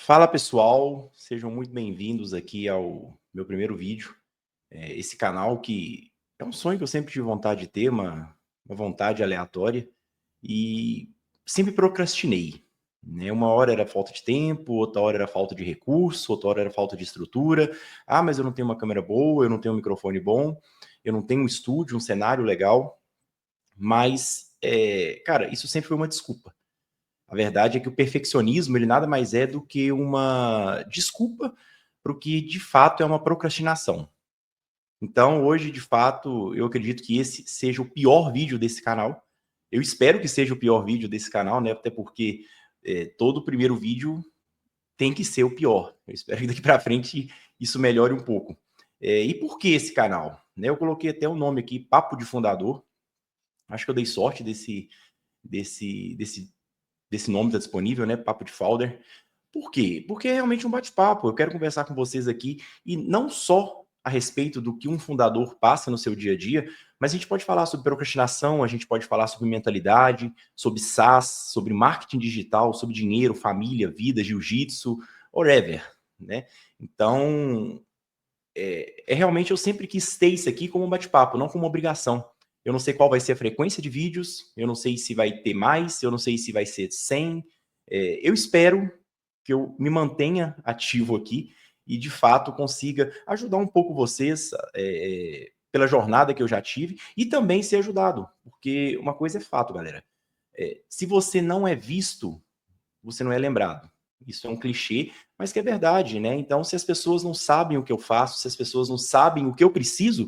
Fala pessoal, sejam muito bem-vindos aqui ao meu primeiro vídeo. Esse canal que é um sonho que eu sempre tive vontade de ter, uma vontade aleatória, e sempre procrastinei, né? Uma hora era falta de tempo, outra hora era falta de recurso, outra hora era falta de estrutura. Ah, mas eu não tenho uma câmera boa, eu não tenho um microfone bom, eu não tenho um estúdio, um cenário legal, mas, cara, isso sempre foi uma desculpa. A verdade é que o perfeccionismo, ele nada mais é do que uma desculpa para o que de fato é uma procrastinação. Então, hoje, de fato, eu acredito que esse seja o pior vídeo desse canal. Eu espero que seja o pior vídeo desse canal, né? Até porque todo primeiro vídeo tem que ser o pior. Eu espero que daqui para frente isso melhore um pouco. E por que esse canal? Né, eu coloquei até o nome aqui, Papo de Fundador. Acho que eu dei sorte desse nome está disponível, né? Papo de Founder. Por quê? Porque é realmente um bate-papo. Eu quero conversar com vocês aqui e não só a respeito do que um fundador passa no seu dia a dia, mas a gente pode falar sobre procrastinação, a gente pode falar sobre mentalidade, sobre SaaS, sobre marketing digital, sobre dinheiro, família, vida, jiu-jitsu, whatever, né? Então, realmente eu sempre quis ter isso aqui como um bate-papo, não como uma obrigação. Eu não sei qual vai ser a frequência de vídeos, eu não sei se vai ter mais, eu não sei se vai ser 100. Eu espero que eu me mantenha ativo aqui e, de fato, consiga ajudar um pouco vocês pela jornada que eu já tive e também ser ajudado, porque uma coisa é fato, galera. Se você não é visto, você não é lembrado. Isso é um clichê, mas que é verdade, né? Então, se as pessoas não sabem o que eu faço, se as pessoas não sabem o que eu preciso,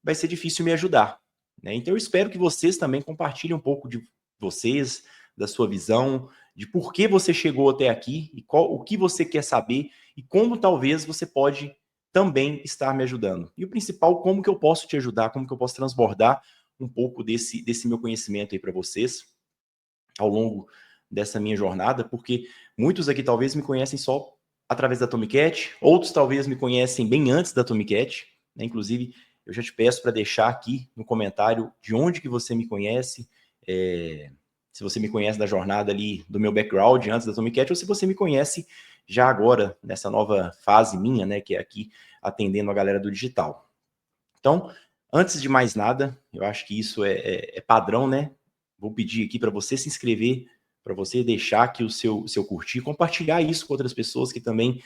vai ser difícil me ajudar, né? Então, eu espero que vocês também compartilhem um pouco de vocês, da sua visão, de por que você chegou até aqui e o que você quer saber e como talvez você pode também estar me ajudando. E o principal, como que eu posso te ajudar, como que eu posso transbordar um pouco desse meu conhecimento aí para vocês ao longo dessa minha jornada, porque muitos aqui talvez me conhecem só através da Tomcat, outros talvez me conhecem bem antes da Tomcat, né? Inclusive, eu já te peço para deixar aqui no comentário de onde que você me conhece, se você me conhece da jornada ali do meu background antes da Tomcat, ou se você me conhece já agora, nessa nova fase minha, né, que é aqui atendendo a galera do digital. Então, antes de mais nada, eu acho que isso é padrão, né? Vou pedir aqui para você se inscrever, para você deixar aqui o seu curtir, compartilhar isso com outras pessoas que também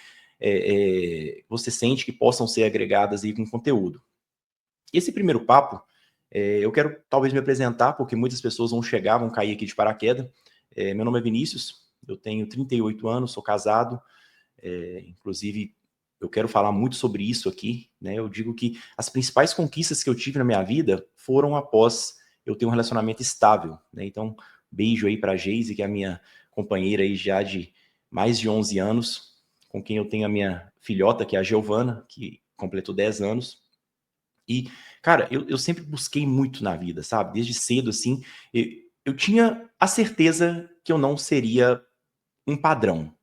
você sente que possam ser agregadas aí com conteúdo. Esse primeiro papo, eu quero talvez me apresentar, porque muitas pessoas vão chegar, vão cair aqui de paraquedas. Meu nome é Vinícius, eu tenho 38 anos, sou casado, inclusive eu quero falar muito sobre isso aqui, né? Eu digo que as principais conquistas que eu tive na minha vida foram após eu ter um relacionamento estável, né? Então, beijo aí para a Geise, que é a minha companheira aí já de mais de 11 anos, com quem eu tenho a minha filhota, que é a Giovana, que completou 10 anos. E, cara, eu sempre busquei muito na vida, sabe? Desde cedo, assim, eu tinha a certeza que eu não seria um padrão.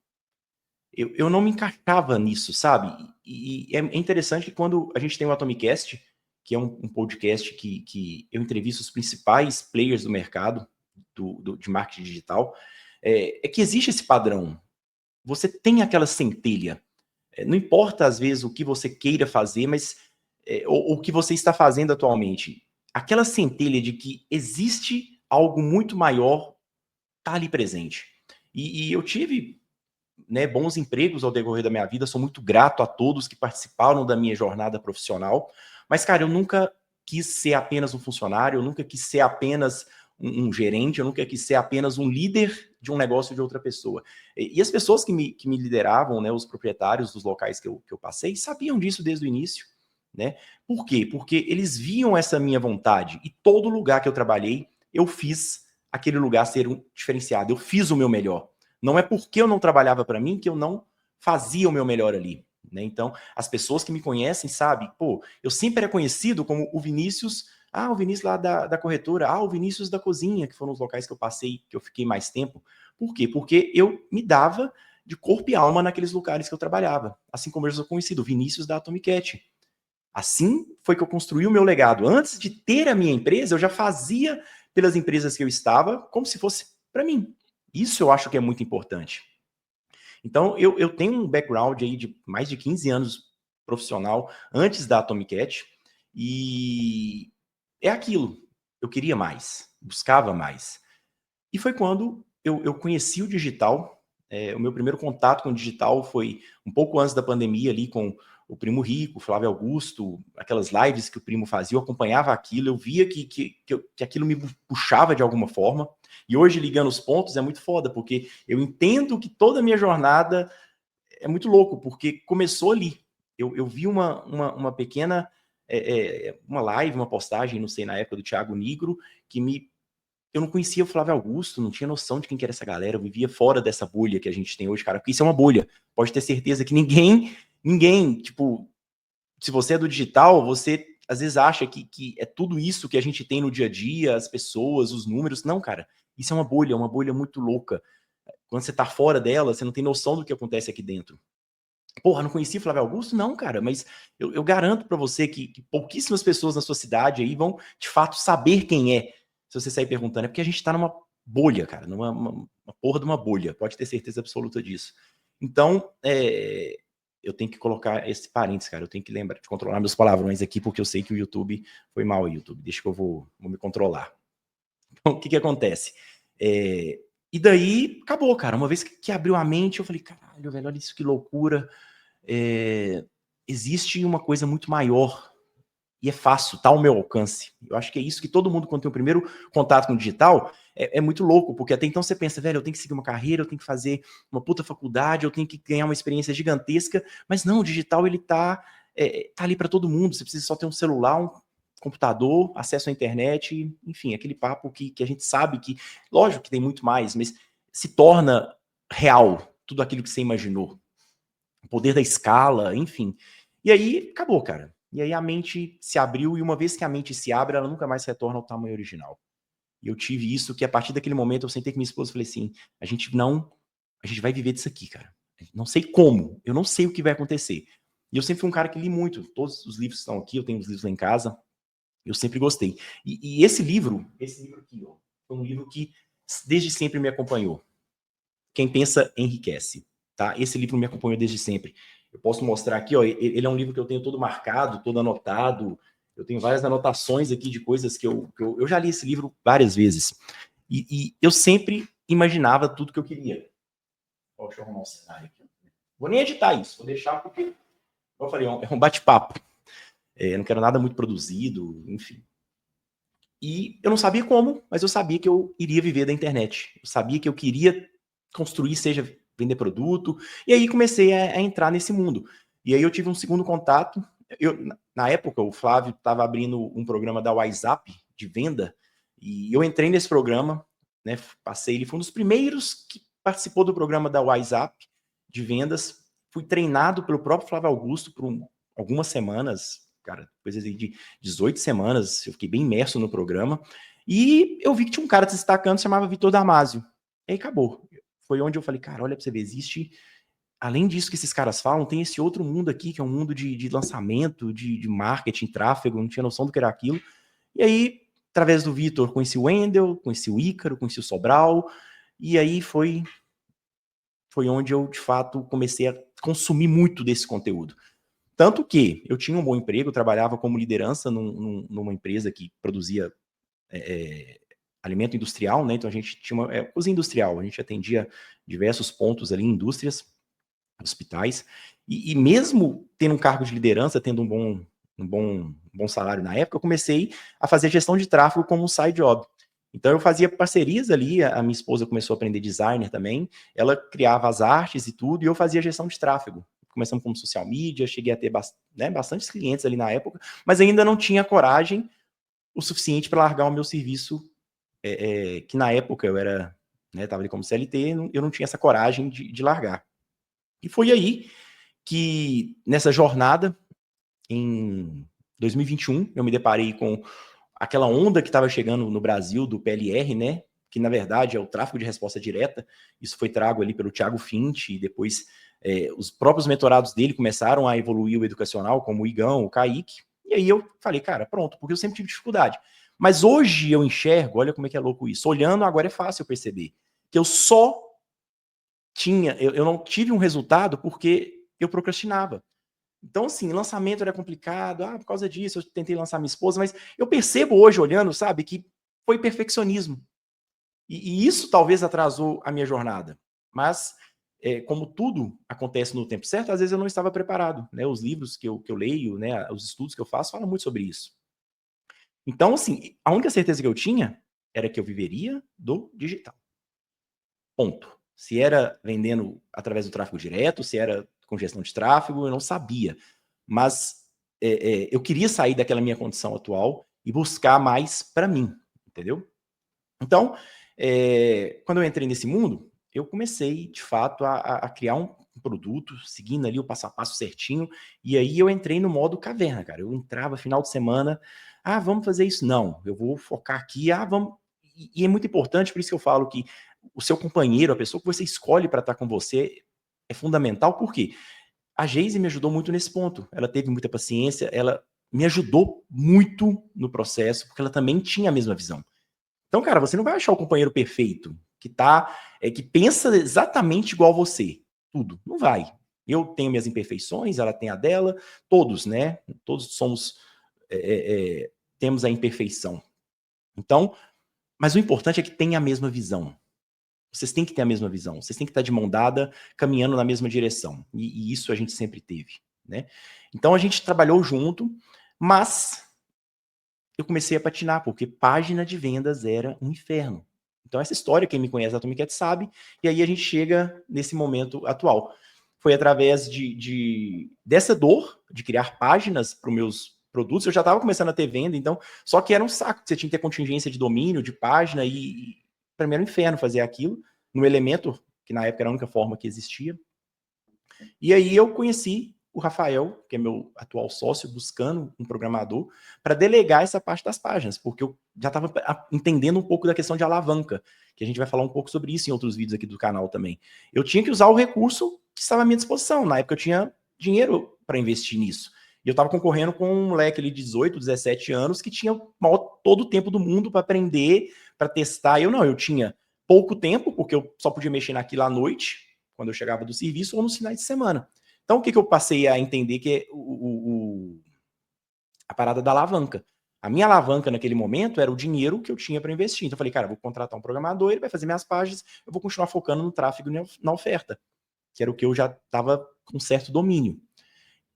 Eu não me encaixava nisso, sabe? E é interessante que quando a gente tem o Atomicast, que é um podcast que eu entrevisto os principais players do mercado de marketing digital, é que existe esse padrão. Você tem aquela centelha. Não importa, às vezes, o que você queira fazer, mas ou o que você está fazendo atualmente. Aquela centelha de que existe algo muito maior está ali presente. E eu tive, né, bons empregos ao decorrer da minha vida, sou muito grato a todos que participaram da minha jornada profissional, mas, cara, eu nunca quis ser apenas um funcionário, eu nunca quis ser apenas um gerente, eu nunca quis ser apenas um líder de um negócio de outra pessoa. E as pessoas que me lideravam, né, os proprietários dos locais que eu passei, sabiam disso desde o início, né? Por quê? Porque eles viam essa minha vontade e todo lugar que eu trabalhei, eu fiz aquele lugar ser um diferenciado, eu fiz o meu melhor. Não é porque eu não trabalhava para mim que eu não fazia o meu melhor ali, né? Então, as pessoas que me conhecem sabem, pô, eu sempre era conhecido como o Vinícius, o Vinícius lá da corretora, o Vinícius da cozinha, que foram os locais que eu passei, que eu fiquei mais tempo. Por quê? Porque eu me dava de corpo e alma naqueles lugares que eu trabalhava. Assim como eu sou conhecido, Vinícius da Atomicat. Assim foi que eu construí o meu legado. Antes de ter a minha empresa, eu já fazia pelas empresas que eu estava como se fosse para mim. Isso eu acho que é muito importante. Então, eu tenho um background aí de mais de 15 anos profissional antes da Atomic Cat, e é aquilo. Eu queria mais, buscava mais. E foi quando eu conheci o digital. O meu primeiro contato com o digital foi um pouco antes da pandemia, ali com o Primo Rico, Flávio Augusto, aquelas lives que o Primo fazia, eu acompanhava aquilo, eu via que aquilo me puxava de alguma forma. E hoje, ligando os pontos, é muito foda, porque eu entendo que toda a minha jornada é muito louco, porque começou ali. Eu vi uma pequena uma live, uma postagem, não sei, na época do Thiago Nigro, que eu não conhecia o Flávio Augusto, não tinha noção de quem que era essa galera, eu vivia fora dessa bolha que a gente tem hoje, cara, porque isso é uma bolha. Pode ter certeza que ninguém, tipo, se você é do digital, você às vezes acha que é tudo isso que a gente tem no dia a dia, as pessoas, os números. Não, cara, isso é uma bolha muito louca. Quando você tá fora dela, você não tem noção do que acontece aqui dentro. Porra, não conhecia o Flávio Augusto? Não, cara, mas eu garanto para você que pouquíssimas pessoas na sua cidade aí vão, de fato, saber quem é, se você sair perguntando. É porque a gente tá numa bolha, cara, uma porra de uma bolha, pode ter certeza absoluta disso. Então, eu tenho que colocar esse parênteses, cara, eu tenho que lembrar de controlar meus palavrões aqui, porque eu sei que o YouTube foi mal, YouTube, deixa que eu vou me controlar. Então, o que acontece? E daí, acabou, cara, uma vez que abriu a mente, eu falei, caralho, velho, olha isso que loucura. Existe uma coisa muito maior e é fácil, tá ao meu alcance. Eu acho que é isso que todo mundo, quando tem o primeiro contato com o digital, é muito louco, porque até então você pensa, velho, eu tenho que seguir uma carreira, eu tenho que fazer uma puta faculdade, eu tenho que ganhar uma experiência gigantesca, mas não, o digital, ele tá ali para todo mundo, você precisa só ter um celular, um computador, acesso à internet, enfim, aquele papo que a gente sabe que, lógico que tem muito mais, mas se torna real tudo aquilo que você imaginou. O poder da escala, enfim. E aí, acabou, cara. E aí a mente se abriu, e uma vez que a mente se abre, ela nunca mais retorna ao tamanho original. E eu tive isso, que a partir daquele momento eu sentei com minha esposa e falei assim, a gente vai viver disso aqui, cara. Não sei como, eu não sei o que vai acontecer. E eu sempre fui um cara que li muito, todos os livros estão aqui, eu tenho os livros lá em casa, eu sempre gostei. E esse livro aqui, ó, foi um livro que desde sempre me acompanhou. Quem pensa enriquece, tá? Esse livro me acompanhou desde sempre. Eu posso mostrar aqui, ó, ele é um livro que eu tenho todo marcado, todo anotado. Eu tenho várias anotações aqui de coisas que eu já li esse livro várias vezes. E eu sempre imaginava tudo que eu queria. Ó, deixa eu arrumar um cenário aqui. Vou nem editar isso, vou deixar porque, como eu falei, é um bate-papo. Não quero nada muito produzido, enfim. E eu não sabia como, mas eu sabia que eu iria viver da internet. Eu sabia que eu queria construir, seja vender produto. E aí comecei a entrar nesse mundo. E aí eu tive um segundo contato. Na época, o Flávio estava abrindo um programa da WhatsApp de venda. E eu entrei nesse programa, né? Passei, ele foi um dos primeiros que participou do programa da WhatsApp de vendas. Fui treinado pelo próprio Flávio Augusto por algumas semanas, cara, coisa de 18 semanas, eu fiquei bem imerso no programa, e eu vi que tinha um cara se destacando, chamava Vitor Damasio. E aí acabou. Foi onde eu falei, cara, olha pra você ver, existe, além disso que esses caras falam, tem esse outro mundo aqui, que é um mundo de lançamento, de marketing, tráfego, não tinha noção do que era aquilo. E aí, através do Vitor, conheci o Wendel, conheci o Ícaro, conheci o Sobral, e aí foi onde eu, de fato, comecei a consumir muito desse conteúdo. Tanto que eu tinha um bom emprego, trabalhava como liderança numa empresa que produzia alimento industrial, né? Então a gente tinha uma cozinha industrial, a gente atendia diversos pontos ali, indústrias, hospitais, e mesmo tendo um cargo de liderança, tendo um bom salário na época, eu comecei a fazer gestão de tráfego como um side job. Então eu fazia parcerias ali, a minha esposa começou a aprender designer também, ela criava as artes e tudo, e eu fazia gestão de tráfego. Começamos como social media, cheguei a ter bastantes clientes ali na época, mas ainda não tinha coragem o suficiente para largar o meu serviço, que na época eu era, estava ali como CLT, eu não tinha essa coragem de largar. E foi aí que, nessa jornada, em 2021, eu me deparei com aquela onda que estava chegando no Brasil do PLR, né? Que na verdade é o tráfego de resposta direta. Isso foi trago ali pelo Thiago Fint, e depois os próprios mentorados dele começaram a evoluir o educacional, como o Igão, o Kaique. E aí eu falei, cara, pronto, porque eu sempre tive dificuldade. Mas hoje eu enxergo, olha como é que é louco isso. Olhando agora é fácil perceber que eu só eu não tive um resultado porque eu procrastinava. Então, assim, lançamento era complicado, por causa disso, eu tentei lançar minha esposa, mas eu percebo hoje, olhando, sabe, que foi perfeccionismo. E isso talvez atrasou a minha jornada. Mas, como tudo acontece no tempo certo, às vezes eu não estava preparado. Né? Os livros que eu leio, né, os estudos que eu faço, falam muito sobre isso. Então, assim, a única certeza que eu tinha era que eu viveria do digital. Ponto. Se era vendendo através do tráfego direto, se era com gestão de tráfego, eu não sabia. Mas eu queria sair daquela minha condição atual e buscar mais para mim, entendeu? Então, quando eu entrei nesse mundo, eu comecei, de fato, a criar um produto, seguindo ali o passo a passo certinho, e aí eu entrei no modo caverna, cara. Eu entrava final de semana, vamos fazer isso? Não, eu vou focar aqui, vamos... E é muito importante, por isso que eu falo que o seu companheiro, a pessoa que você escolhe para estar com você, é fundamental, porque a Geise me ajudou muito nesse ponto. Ela teve muita paciência, ela me ajudou muito no processo, porque ela também tinha a mesma visão. Então, cara, você não vai achar o companheiro perfeito, que pensa exatamente igual a você. Tudo. Não vai. Eu tenho minhas imperfeições, ela tem a dela, todos, né? Todos somos. Temos a imperfeição. Então, mas o importante é que tenha a mesma visão. Vocês têm que ter a mesma visão. Vocês têm que estar de mão dada, caminhando na mesma direção. E isso a gente sempre teve, né? Então a gente trabalhou junto, mas eu comecei a patinar, porque página de vendas era um inferno. Então, essa história, quem me conhece da Atomic Cat sabe, e aí a gente chega nesse momento atual. Foi através dessa dor de criar páginas para os meus produtos, eu já estava começando a ter venda, então, só que era um saco, você tinha que ter contingência de domínio, de página, e para mim era um inferno fazer aquilo, no Elementor, que na época era a única forma que existia. E aí eu conheci o Rafael, que é meu atual sócio, buscando um programador para delegar essa parte das páginas, porque eu já estava entendendo um pouco da questão de alavanca, que a gente vai falar um pouco sobre isso em outros vídeos aqui do canal também. Eu tinha que usar o recurso que estava à minha disposição. Na época eu tinha dinheiro para investir nisso. E eu estava concorrendo com um moleque ali de 18, 17 anos que tinha todo o tempo do mundo para aprender, para testar. Eu tinha pouco tempo, porque eu só podia mexer naquilo à noite, quando eu chegava do serviço, ou nos finais de semana. Então, o que eu passei a entender que é a parada da alavanca. A minha alavanca naquele momento era o dinheiro que eu tinha para investir. Então, eu falei, cara, eu vou contratar um programador, ele vai fazer minhas páginas, eu vou continuar focando no tráfego na oferta, que era o que eu já estava com certo domínio.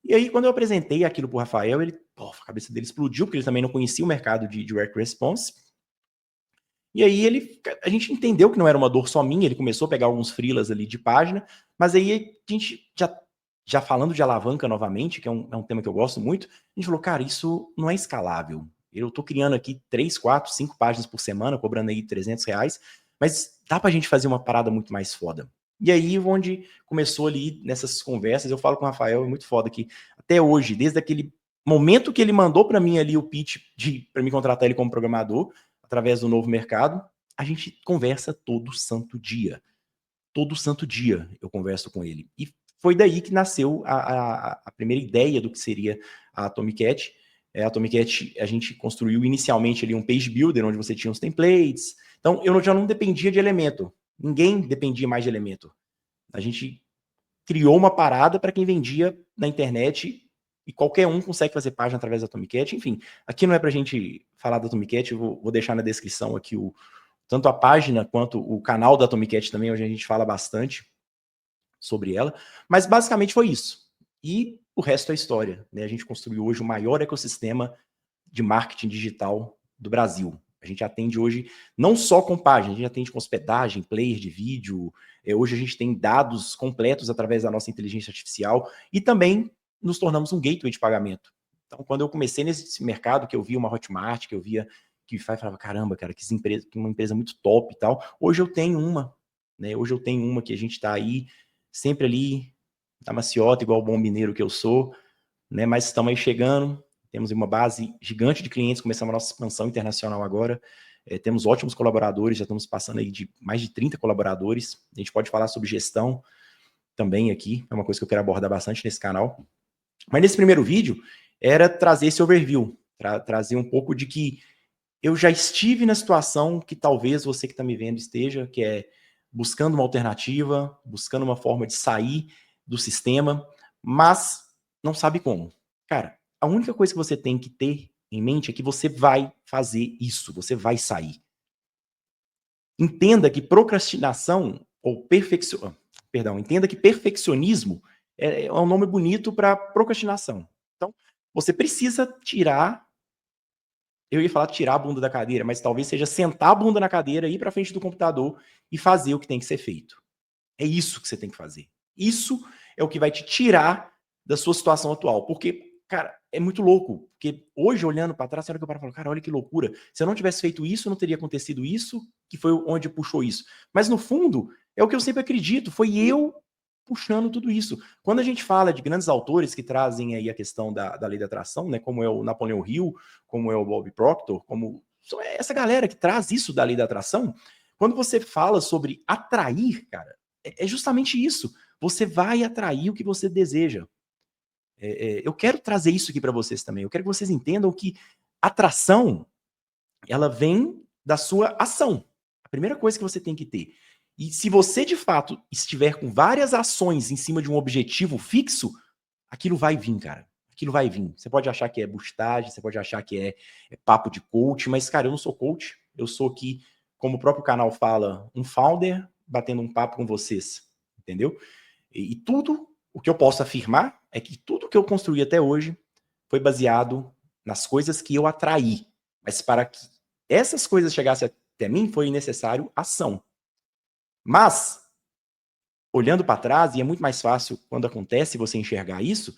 E aí, quando eu apresentei aquilo para o Rafael, a cabeça dele explodiu, porque ele também não conhecia o mercado de direct response. E aí a gente entendeu que não era uma dor só minha, ele começou a pegar alguns freelas ali de página, mas aí a gente já falando de alavanca novamente, que é um tema que eu gosto muito, a gente falou, cara, isso não é escalável. Eu tô criando aqui 3, 4, 5 páginas por semana, cobrando aí R$300, mas dá pra gente fazer uma parada muito mais foda. E aí, onde começou ali, nessas conversas, eu falo com o Rafael, é muito foda que até hoje, desde aquele momento que ele mandou para mim ali o pitch para me contratar ele como programador, através do Novo Mercado, a gente conversa todo santo dia. Todo santo dia eu converso com ele. E foi daí que nasceu a primeira ideia do que seria a Atomic Cat. A Atomic Cat, a gente construiu inicialmente ali um page builder, onde você tinha os templates. Então, eu já não dependia de Elementor. Ninguém dependia mais de Elementor. A gente criou uma parada para quem vendia na internet e qualquer um consegue fazer página através da Atomic Cat. Enfim, aqui não é para a gente falar da Atomic Cat, eu vou deixar na descrição aqui tanto a página quanto o canal da Atomic Cat também, onde a gente fala bastante sobre ela. Mas basicamente foi isso. E o resto é história. Né? A gente construiu hoje o maior ecossistema de marketing digital do Brasil. A gente atende hoje não só com página, a gente atende com hospedagem, player de vídeo. Hoje a gente tem dados completos através da nossa inteligência artificial e também nos tornamos um gateway de pagamento. Então, quando eu comecei nesse mercado, que eu via uma Hotmart, que eu via que falava, caramba, cara, que uma empresa muito top e tal. Hoje eu tenho uma, né? Hoje eu tenho uma que a gente está aí, sempre ali, na maciota, igual o bom mineiro que eu sou, né? Mas estamos aí chegando, temos uma base gigante de clientes, começamos a nossa expansão internacional agora, temos ótimos colaboradores, já estamos passando aí de mais de 30 colaboradores, a gente pode falar sobre gestão também aqui, é uma coisa que eu quero abordar bastante nesse canal. Mas nesse primeiro vídeo, era trazer esse overview, trazer um pouco de que eu já estive na situação que talvez você que está me vendo esteja, que é buscando uma alternativa, buscando uma forma de sair do sistema, mas não sabe como. Cara, a única coisa que você tem que ter em mente é que você vai fazer isso, você vai sair. Entenda que procrastinação ou entenda que perfeccionismo é um nome bonito para procrastinação. Então, você precisa tirar, eu ia falar tirar a bunda da cadeira, mas talvez seja sentar a bunda na cadeira, ir para frente do computador e fazer o que tem que ser feito. É isso que você tem que fazer. Isso é o que vai te tirar da sua situação atual. Porque, cara, é muito louco. Porque hoje, olhando para trás, a hora que eu paro e falo, cara, olha que loucura. Se eu não tivesse feito isso, não teria acontecido isso, que foi onde puxou isso. Mas, no fundo, é o que eu sempre acredito. Foi eu puxando tudo isso. Quando a gente fala de grandes autores que trazem aí a questão da lei da atração, né, como é o Napoleão Hill, como é o Bob Proctor, como essa galera que traz isso da lei da atração, quando você fala sobre atrair, cara, é justamente isso. Você vai atrair o que você deseja. Eu quero trazer isso aqui para vocês também. Eu quero que vocês entendam que atração, ela vem da sua ação. A primeira coisa que você tem que ter. E se você, de fato, estiver com várias ações em cima de um objetivo fixo, aquilo vai vir, cara. Aquilo vai vir. Você pode achar que é boostagem, você pode achar que é papo de coach, mas, cara, eu não sou coach. Eu sou aqui, como o próprio canal fala, um founder batendo um papo com vocês. Entendeu? E tudo o que eu posso afirmar é que tudo que eu construí até hoje foi baseado nas coisas que eu atraí. Mas para que essas coisas chegassem até mim, foi necessário ação. Mas, olhando para trás, e é muito mais fácil quando acontece você enxergar isso,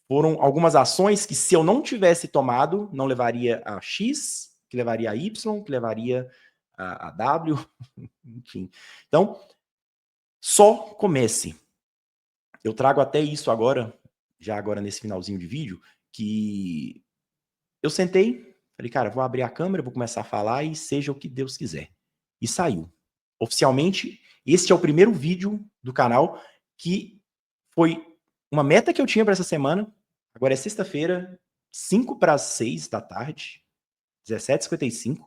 foram algumas ações que, se eu não tivesse tomado, não levaria a X, que levaria a Y, que levaria a W, enfim. Então, só comece. Eu trago até isso agora, já agora nesse finalzinho de vídeo, que eu sentei, falei, cara, vou abrir a câmera, vou começar a falar e seja o que Deus quiser. E saiu. Oficialmente, este é o primeiro vídeo do canal que foi uma meta que eu tinha para essa semana. Agora é sexta-feira, 5 para as 6 da tarde, 17h55,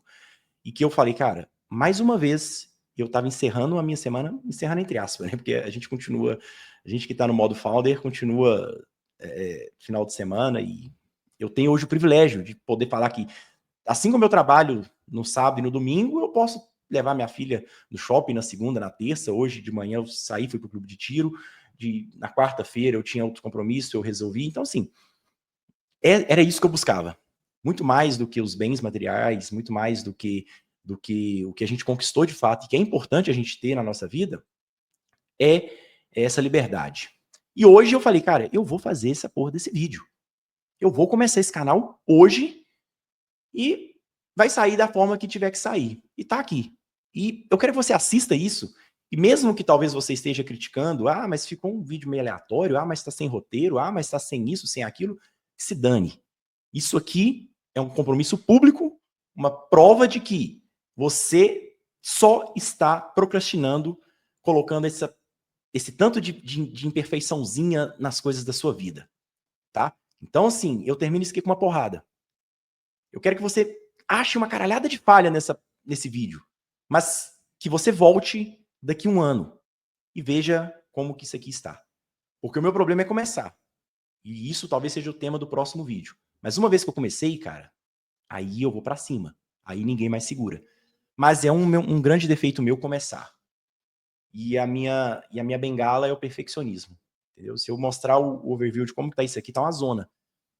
e que eu falei, cara, mais uma vez eu estava encerrando a minha semana, encerrando entre aspas, né? Porque a gente continua, a gente que está no modo founder, continua final de semana, e eu tenho hoje o privilégio de poder falar que, assim como eu trabalho no sábado e no domingo, eu posso levar minha filha no shopping na segunda, na terça. Hoje de manhã eu saí, fui para o clube de tiro, na quarta-feira eu tinha outro compromisso, eu resolvi. Então, assim, era isso que eu buscava. Muito mais do que os bens materiais, muito mais do que o que a gente conquistou de fato, e que é importante a gente ter na nossa vida, é essa liberdade. E hoje eu falei, cara, eu vou fazer essa porra desse vídeo. Eu vou começar esse canal hoje e vai sair da forma que tiver que sair. E tá aqui. E eu quero que você assista isso, e mesmo que talvez você esteja criticando, mas ficou um vídeo meio aleatório, mas tá sem roteiro, mas tá sem isso, sem aquilo, se dane. Isso aqui é um compromisso público, uma prova de que você só está procrastinando, colocando esse tanto de imperfeiçãozinha nas coisas da sua vida, tá? Então, assim, eu termino isso aqui com uma porrada. Eu quero que você ache uma caralhada de falha nesse vídeo, mas que você volte daqui a um ano e veja como que isso aqui está. Porque o meu problema é começar. E isso talvez seja o tema do próximo vídeo. Mas uma vez que eu comecei, cara, aí eu vou pra cima. Aí ninguém mais segura. Mas é um grande defeito meu começar. E a minha bengala é o perfeccionismo. Entendeu? Se eu mostrar o overview de como que tá isso aqui, tá uma zona.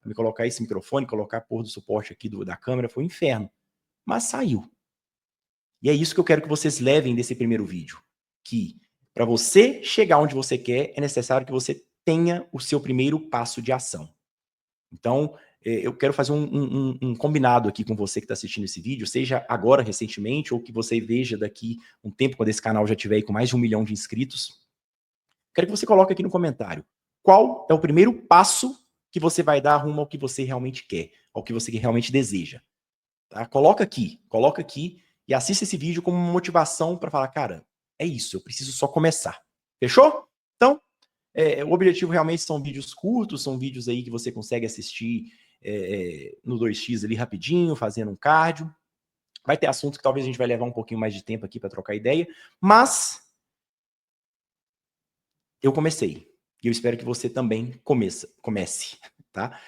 Me colocar esse microfone, colocar a porra do suporte aqui da câmera, foi um inferno. Mas saiu. E é isso que eu quero que vocês levem desse primeiro vídeo. Que para você chegar onde você quer, é necessário que você tenha o seu primeiro passo de ação. Então, eu quero fazer um combinado aqui com você que está assistindo esse vídeo, seja agora, recentemente, ou que você veja daqui um tempo, quando esse canal já tiver com mais de 1 milhão de inscritos. Quero que você coloque aqui no comentário qual é o primeiro passo que você vai dar rumo ao que você realmente quer, ao que você realmente deseja. Tá? Coloca aqui e assista esse vídeo como uma motivação para falar, cara, é isso, eu preciso só começar. Fechou? Então, o objetivo realmente são vídeos curtos, são vídeos aí que você consegue assistir no 2x ali rapidinho, fazendo um cardio. Vai ter assuntos que talvez a gente vai levar um pouquinho mais de tempo aqui para trocar ideia, mas eu comecei. E eu espero que você também comece, tá?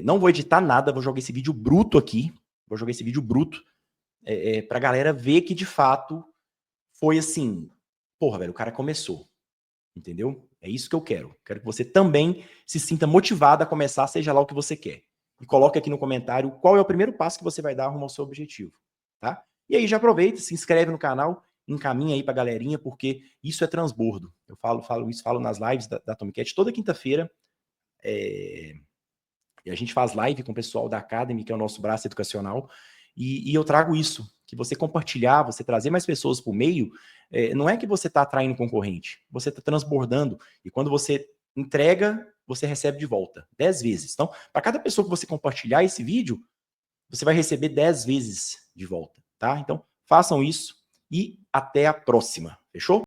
Não vou editar nada, vou jogar esse vídeo bruto aqui. Vou jogar esse vídeo bruto pra galera ver que, de fato, foi assim... Porra, velho, o cara começou. Entendeu? É isso que eu quero. Quero que você também se sinta motivado a começar, seja lá o que você quer. E coloque aqui no comentário qual é o primeiro passo que você vai dar rumo ao seu objetivo, tá? E aí já aproveita, se inscreve no canal, encaminha aí pra galerinha, porque isso é transbordo. Eu falo nas lives da Tomcat toda quinta-feira. E a gente faz live com o pessoal da Academy, que é o nosso braço educacional, e eu trago isso, que você compartilhar, você trazer mais pessoas por meio, não é que você está atraindo concorrente, você está transbordando, e quando você entrega, você recebe de volta, 10 vezes. Então, para cada pessoa que você compartilhar esse vídeo, você vai receber 10 vezes de volta, tá? Então, façam isso e até a próxima, fechou?